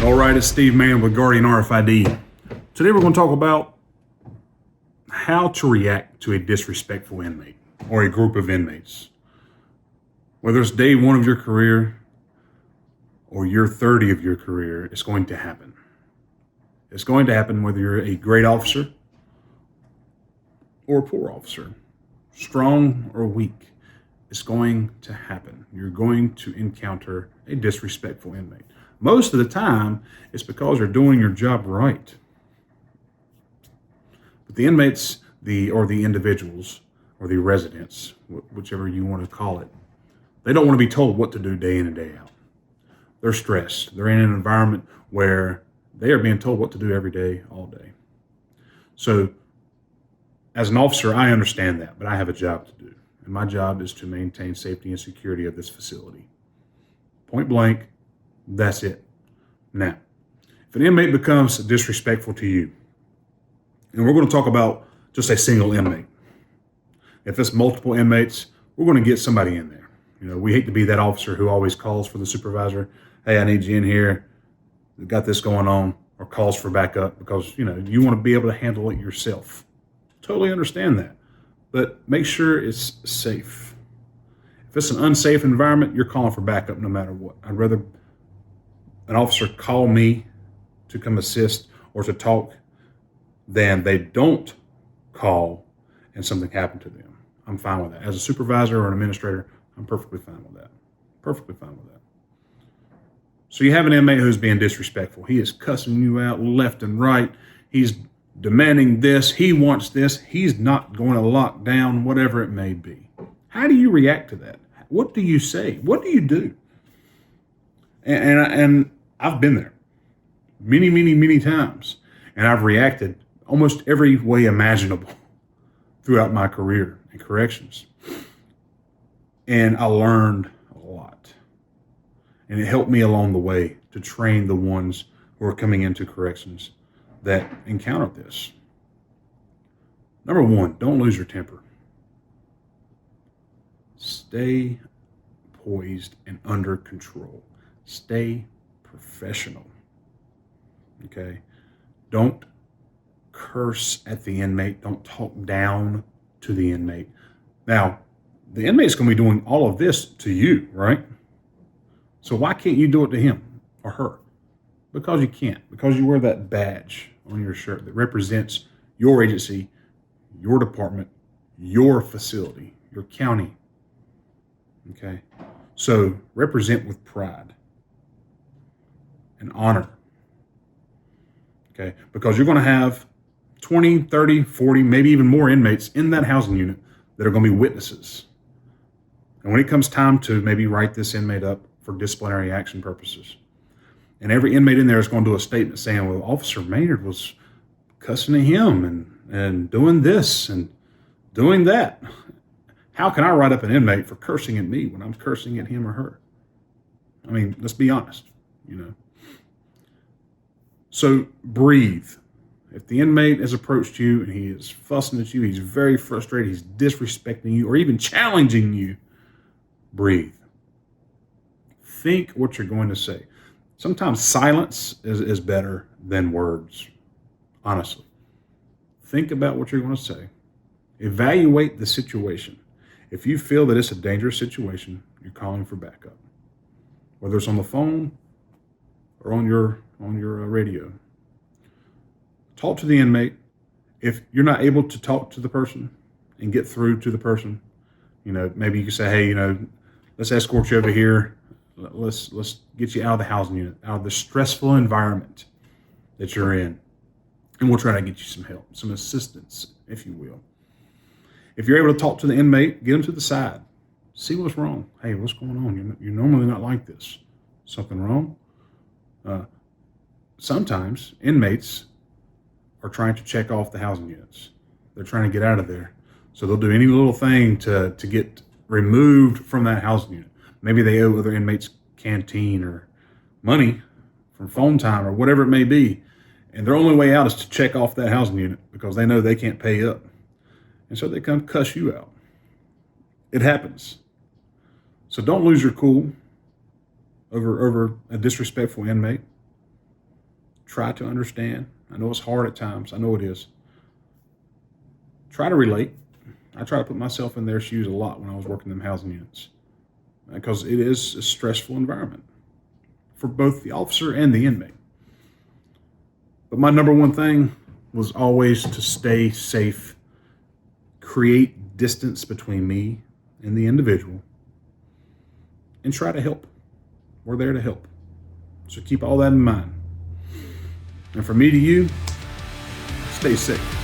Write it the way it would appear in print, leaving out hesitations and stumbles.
All right, it's Steve Mann with Guardian RFID. Today we're going to talk about how to react to a disrespectful inmate or a group of inmates. Whether it's day one of your career or year 30 of your career, it's going to happen. It's going to happen whether you're a great officer or a poor officer, strong or weak. It's going to happen. You're going to encounter a disrespectful inmate. Most of the time, it's because you're doing your job right. But the inmates, the individuals, or the residents, whichever you want to call it, they don't want to be told what to do day in and day out. They're stressed. They're in an environment where they are being told what to do every day, all day. So, as an officer, I understand that, but I have a job to do. And my job is to maintain safety and security of this facility. Point blank, that's it. Now, if an inmate becomes disrespectful to you, and we're going to talk about just a single inmate. If it's multiple inmates, we're going to get somebody in there. You know, we hate to be that officer who always calls for the supervisor. Hey, I need you in here. We've got this going on, or calls for backup because, you want to be able to handle it yourself. Totally understand that. But make sure it's safe. If it's an unsafe environment, you're calling for backup no matter what. I'd rather an officer call me to come assist or to talk than they don't call and something happened to them. I'm fine with that. As a supervisor or an administrator, I'm perfectly fine with that. Perfectly fine with that. So you have an inmate who's being disrespectful. He is cussing you out left and right. He's demanding this. He wants this. He's not going to lock down, whatever it may be. How do you react to that? What do you say? What do you do? And I've been there many, many, many times. And I've reacted almost every way imaginable throughout my career in corrections. And I learned a lot. And it helped me along the way to train the ones who are coming into corrections that encounter this. Number one, don't lose your temper. Stay poised and under control. Stay professional. Okay? Don't curse at the inmate. Don't talk down to the inmate. Now, the inmate's going to be doing all of this to you, right? So why can't you do it to him or her? Because you can't. Because you wear that badge on your shirt that represents your agency, your department, your facility, your county. Okay? So represent with pride and honor. Okay? Because you're going to have 20, 30, 40, maybe even more inmates in that housing unit that are going to be witnesses. And when it comes time to maybe write this inmate up for disciplinary action purposes, and every inmate in there is going to do a statement saying, well, Officer Maynard was cussing at him and doing this and doing that. How can I write up an inmate for cursing at me when I'm cursing at him or her? I mean, let's be honest, So breathe. If the inmate has approached you and he is fussing at you, he's very frustrated, he's disrespecting you, or even challenging you, breathe. Think what you're going to say. Sometimes silence is better than words, honestly. Think about what you're going to say. Evaluate the situation. If you feel that it's a dangerous situation, you're calling for backup. Whether it's on the phone or on your radio. Talk to the inmate. If you're not able to talk to the person and get through to the person, maybe you can say, hey, let's escort you over here. Let's get you out of the housing unit, out of the stressful environment that you're in. And we'll try to get you some help, some assistance, if you will. If you're able to talk to the inmate, get them to the side. See what's wrong. Hey, what's going on? You're normally not like this. Something wrong? Sometimes inmates are trying to check off the housing units. They're trying to get out of there. So they'll do any little thing to get removed from that housing unit. Maybe they owe other inmates canteen or money from phone time or whatever it may be. And their only way out is to check off that housing unit because they know they can't pay up. And so they come cuss you out. It happens. So don't lose your cool over a disrespectful inmate. try to understand. I know it's hard at times. I know it is. Try to relate. I try to put myself in their shoes a lot when I was working in them housing units, because it is a stressful environment for both the officer and the inmate. But my number one thing was always to stay safe, create distance between me and the individual, and try to help. We're there to help. So keep all that in mind. And from me to you, stay safe.